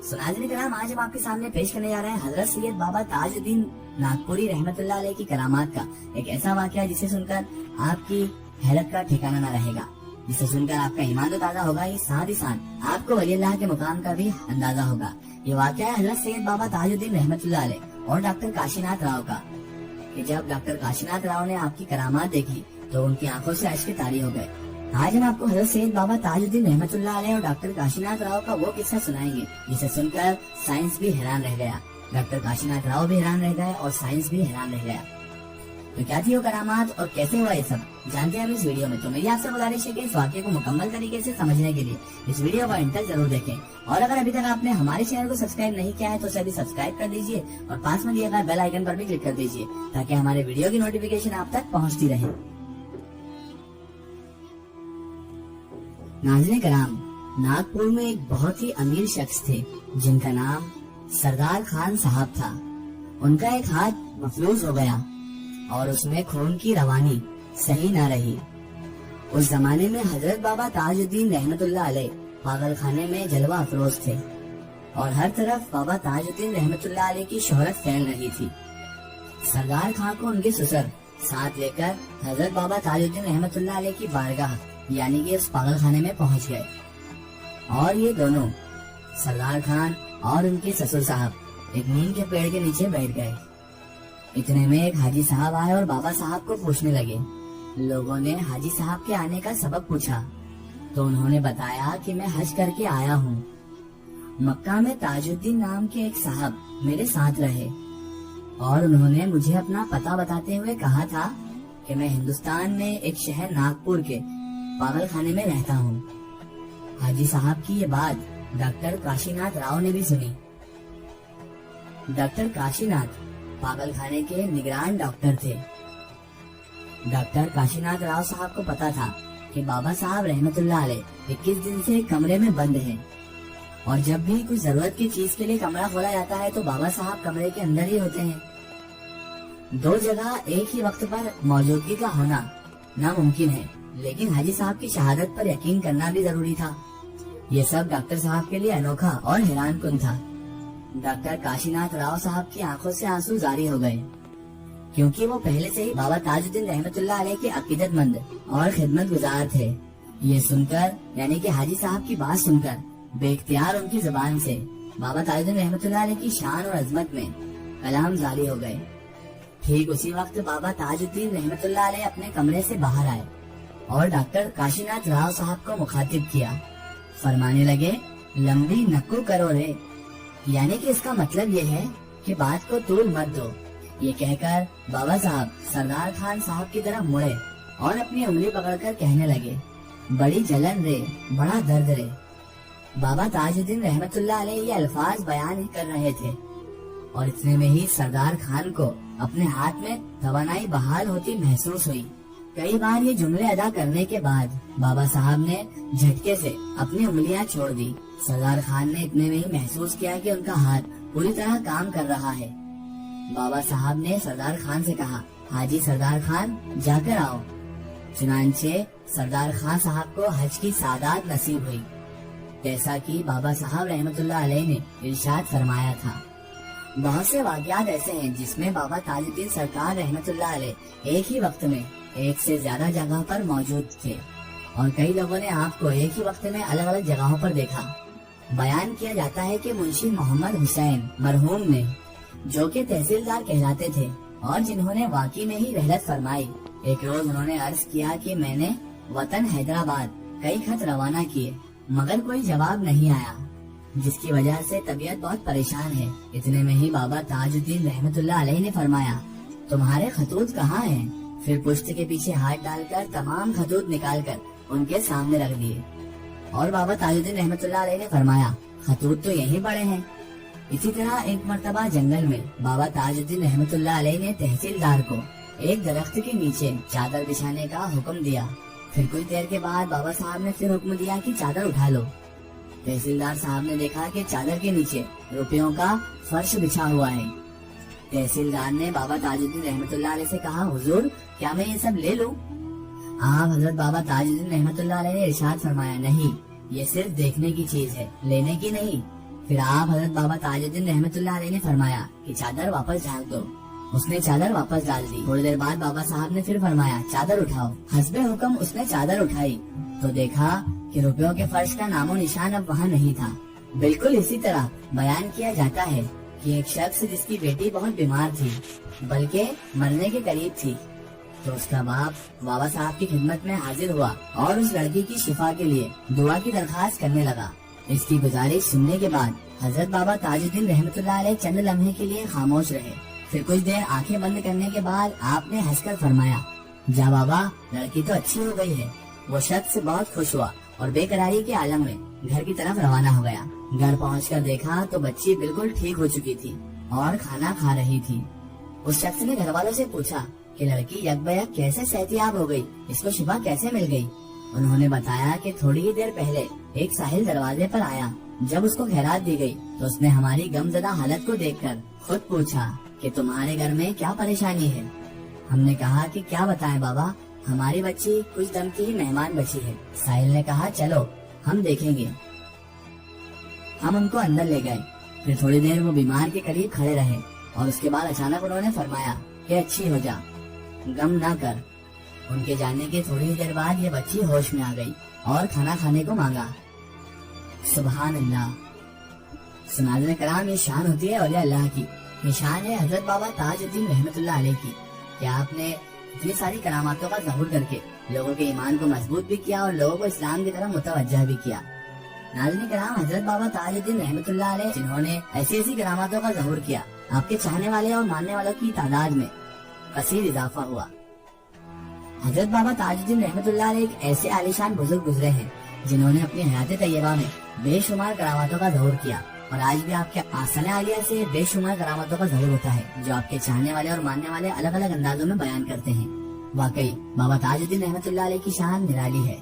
सुनाज़रीन किराम, आज हम आपके सामने पेश करने जा रहे हैं हजरत सैयद बाबा ताजुद्दीन नागपुरी रहमतुल्लाह अलैह की करामात का एक ऐसा वाकया जिसे सुनकर आपकी हैरत का ठिकाना न रहेगा, जिसे सुनकर आपका ईमान तो ताज़ा होगा ही साथ आपको वली अल्लाह के मुकाम का भी अंदाजा होगा। ये वाकया है हजरत सैयद बाबा ताजुद्दीन रहमतुल्लाह अलैह और डॉक्टर काशीनाथ राव का, कि जब डॉक्टर काशीनाथ राव ने आपकी करामात देखी तो उनकी आंखों से अश्क तारी हो गए। आज हम आपको हजरत सैयद बाबा ताजुद्दीन रहमतुल्लाह अलैह और डॉक्टर काशीनाथ राव का वो किस्सा सुनाएंगे जिसे सुनकर साइंस भी हैरान रह गया, डॉक्टर काशीनाथ राव भी हैरान रह गए और साइंस भी हैरान रह गया। तो क्या थी वो करामात और कैसे हुआ ये सब जानते हैं हम इस वीडियो में। तो मेरी आपसे गुजारिश है कि इस वाक्य को मुकम्मल तरीके से समझने के लिए इस वीडियो को अंत तक जरूर देखें, और अगर अभी तक आपने हमारे चैनल को सब्सक्राइब नहीं किया है तो उसे भी सब्सक्राइब कर दीजिए और पास में दिए गए बेल आइकन पर भी क्लिक कर दीजिए ताकि हमारे वीडियो की नोटिफिकेशन आप तक पहुँचती रहे। नाज़रीन कराम, नागपुर में एक बहुत ही अमीर शख्स थे जिनका नाम सरदार खान साहब था। उनका एक हाथ मफलूज हो गया और उसमें खून की रवानी सही न रही। उस जमाने में हजरत बाबा ताजुद्दीन रहमतुल्लाह अलैह पागल खाने में जलवा अफरोज थे और हर तरफ बाबा ताजुद्दीन रहमतुल्लाह अलैह की शोहरत फैल रही थी। सरदार खान को उनके ससुर साथ लेकर हजरत बाबा ताजुद्दीन रहमतुल्लाह अलैह की बारगाह यानी कि उस पागल खाने में पहुंच गए, और ये दोनों सरदार खान और उनके ससुर साहब एक नीम के पेड़ के नीचे बैठ गए। इतने में एक हाजी साहब आए और बाबा साहब को पूछने लगे। लोगों ने हाजी साहब के आने का सबब पूछा तो उन्होंने बताया कि मैं हज करके आया हूँ। मक्का में ताजुद्दीन नाम के एक साहब मेरे साथ रहे और उन्होंने मुझे अपना पता बताते हुए कहा था कि मैं हिंदुस्तान में एक शहर नागपुर के पागल खाने में रहता हूँ। हाजी साहब की ये बात डॉक्टर काशीनाथ राव ने भी सुनी। डॉक्टर काशीनाथ पागल खाने के निगरान डॉक्टर थे। डॉक्टर काशीनाथ राव साहब को पता था कि बाबा साहब रहमतुल्लाह अलैह 21 दिन से कमरे में बंद हैं, और जब भी कुछ जरूरत की चीज के लिए कमरा खोला जाता है तो बाबा साहब कमरे के अंदर ही होते हैं। दो जगह एक ही वक्त पर मौजूदगी का होना नामुमकिन है, लेकिन हाजी साहब की शहादत पर यकीन करना भी जरूरी था। ये सब डॉक्टर साहब के लिए अनोखा और हैरानकुन था। डॉक्टर काशीनाथ राव साहब की आंखों से आंसू जारी हो गए, क्योंकि वो पहले से ही बाबा ताजुद्दीन रहमतुल्लाह अलैह के अकीदतमंद और खिदमत गुजार थे। ये सुनकर यानी कि हाजी साहब की बात सुनकर बेख्तियार उनकी जुबान से बाबा ताजुद्दीन रहमतुल्लाह अलैह की शान और अजमत में कलाम जारी हो गए। ठीक उसी वक्त बाबा ताजुद्दीन रहमतुल्लाह अलैह अपने कमरे से बाहर आए और डॉक्टर काशीनाथ राव साहब को मुखातिब किया। फरमाने लगे, लंबी नक्कू करो रे, यानी कि इसका मतलब ये है कि बात को तूल मत दो। ये कहकर बाबा साहब सरदार खान साहब की तरफ मुड़े और अपनी उंगली पकड़कर कहने लगे, बड़ी जलन रे, बड़ा दर्द रे। बाबा ताजुद्दीन रहमतुल्लाह अलैह ये अल्फाज बयान ही कर रहे थे और इतने में ही सरदार खान को अपने हाथ में तवानाई बहाल होती महसूस हुई। कई बार ये जुमले अदा करने के बाद बाबा साहब ने झटके से अपनी उंगलियां छोड़ दी। सरदार खान ने इतने में ही महसूस किया कि उनका हाथ पूरी तरह काम कर रहा है। बाबा साहब ने सरदार खान से कहा, हाजी सरदार खान जाकर आओ। चुनांचे सरदार खान साहब को हज की सादात नसीब हुई, जैसा कि बाबा साहब रहमतुल्लाह अलैह ने इरशाद फरमाया था। बहुत से वाक़यात ऐसे हैं जिसमें बाबा ताजुद्दीन सरकार रहमतुल्लाह अलैह एक ही वक्त में एक से ज्यादा जगह पर मौजूद थे, और कई लोगों ने आपको एक ही वक्त में अलग अलग जगहों पर देखा। बयान किया जाता है कि मुंशी मोहम्मद हुसैन मरहूम ने, जो कि तहसीलदार कहलाते थे और जिन्होंने वाकई में ही रहलत फरमाई, एक रोज उन्होंने अर्ज किया कि मैंने वतन हैदराबाद कई खत रवाना किए मगर कोई जवाब नहीं आया, जिसकी वजह से तबीयत बहुत परेशान है। इतने में ही बाबा ताजुद्दीन रहमतुल्लाह अलैह ने फरमाया, तुम्हारे खतूत कहाँ हैं? फिर पुश्त के पीछे हाथ डालकर तमाम खतूत निकालकर उनके सामने रख दिए और बाबा ताजुद्दीन रहमतुल्लाह अलैह ने फरमाया, खतूत तो यहीं पड़े हैं। इसी तरह एक मर्तबा जंगल में बाबा ताजुद्दीन रहमतुल्लाह अलैह ने तहसीलदार को एक दरख्त के नीचे चादर बिछाने का हुक्म दिया। फिर कुछ देर के बाद बाबा साहब ने फिर हुक्म दिया कि चादर उठा लो। तहसीलदार साहब ने देखा कि चादर के नीचे रुपयों का फर्श बिछा हुआ है। तहसीलदार ने बाबा ताजुद्दीन रहमतुल्लाह अलैह से कहा, हुजूर क्या मैं ये सब ले लूं? आप हजरत बाबा ताजुद्दीन रहमतुल्लाह अलैह ने इरशाद फरमाया, नहीं, ये सिर्फ देखने की चीज है, लेने की नहीं। फिर आप हजरत बाबा ताजुद्दीन रहमतुल्लाह अलैह ने फरमाया कि चादर वापस ढाल दो। उसने चादर वापस डाल दी। थोड़ी देर बाद बाबा साहब ने फिर फरमाया चादर उठाओ। हस्बे हुक्म उसने चादर उठाई तो देखा कि रुपयों के फर्श का नामो निशान अब वहाँ नहीं था। बिल्कुल इसी तरह बयान किया जाता है कि एक शख्स जिसकी बेटी बहुत बीमार थी, बल्कि मरने के करीब थी, तो उसका बाप बाबा साहब की खिदमत में हाजिर हुआ और उस लड़की की शिफा के लिए दुआ की दरखास्त करने लगा। इसकी गुजारिश सुनने के बाद हजरत बाबा ताजुद्दीन रहमतुल्लाह अलैह चंद लम्हे के लिए खामोश रहे। फिर कुछ देर आंखें बंद करने के बाद आपने हंसकर फरमाया, जा बाबा, लड़की तो अच्छी हो गई है। वो शख्स बहुत खुश हुआ और बेकरारी के आलम में घर की तरफ रवाना हो गया। घर पहुंचकर देखा तो बच्ची बिल्कुल ठीक हो चुकी थी और खाना खा रही थी। उस शख्स ने घर वालों से पूछा कि लड़की यकबयक कैसे सेहतियाब हो गई, इसको शिफा कैसे मिल गई। उन्होंने बताया कि थोड़ी ही देर पहले एक साहिल दरवाजे पर आया। जब उसको खैरात दी गई तो उसने हमारी गमजदा हालत को देखकर खुद पूछा कि तुम्हारे घर में क्या परेशानी है। हमने कहा कि क्या बताएं बाबा, हमारी बच्ची कुछ दम की ही मेहमान बची है। साहिल ने कहा चलो हम देखेंगे। हम उनको अंदर ले गए। फिर थोड़ी देर वो बीमार के करीब खड़े रहे और उसके बाद अचानक उन्होंने फरमाया कि अच्छी हो जा, गम ना कर। उनके जाने के थोड़ी ही देर बाद ये बच्ची होश में आ गई और खाना खाने को मांगा। सुभान अल्लाह। सुनाज़िन कराम, ये शान होती है औलिया अल्लाह की। ये शान है हजरत बाबा ताजुद्दीन रहमतुल्लाह अलैह की कि आपने इतनी सारी करामातों का ज़हूर करके लोगों के ईमान को मजबूत भी किया और लोगों को इस्लाम की तरफ मुतवज्जह भी किया। नाज़रीन कराम, हजरत बाबा ताजुद्दीन रहमतुल्लाह अलैह जिन्होंने ऐसी ऐसी करामातों का ज़हूर किया, आपके चाहने वाले और मानने वालों की तादाद में कसीर इजाफा हुआ। हजरत बाबा ताजुद्दीन रहमतुल्लाह अलैह एक ऐसे आलिशान बुजुर्ग गुजरे हैं जिन्होंने अपनी हयात तैयबा में बेशुमार करामातों का ज़हूर किया और आज भी आपके आसन आलिया से बेशुमार करामातों का ज़हूर होता है, जो आपके चाहने वाले और मानने वाले अलग अलग अंदाजों में बयान करते हैं। वाकई बाबा ताजुद्दीन रहमतुल्लाह अलैह की शान निराली है।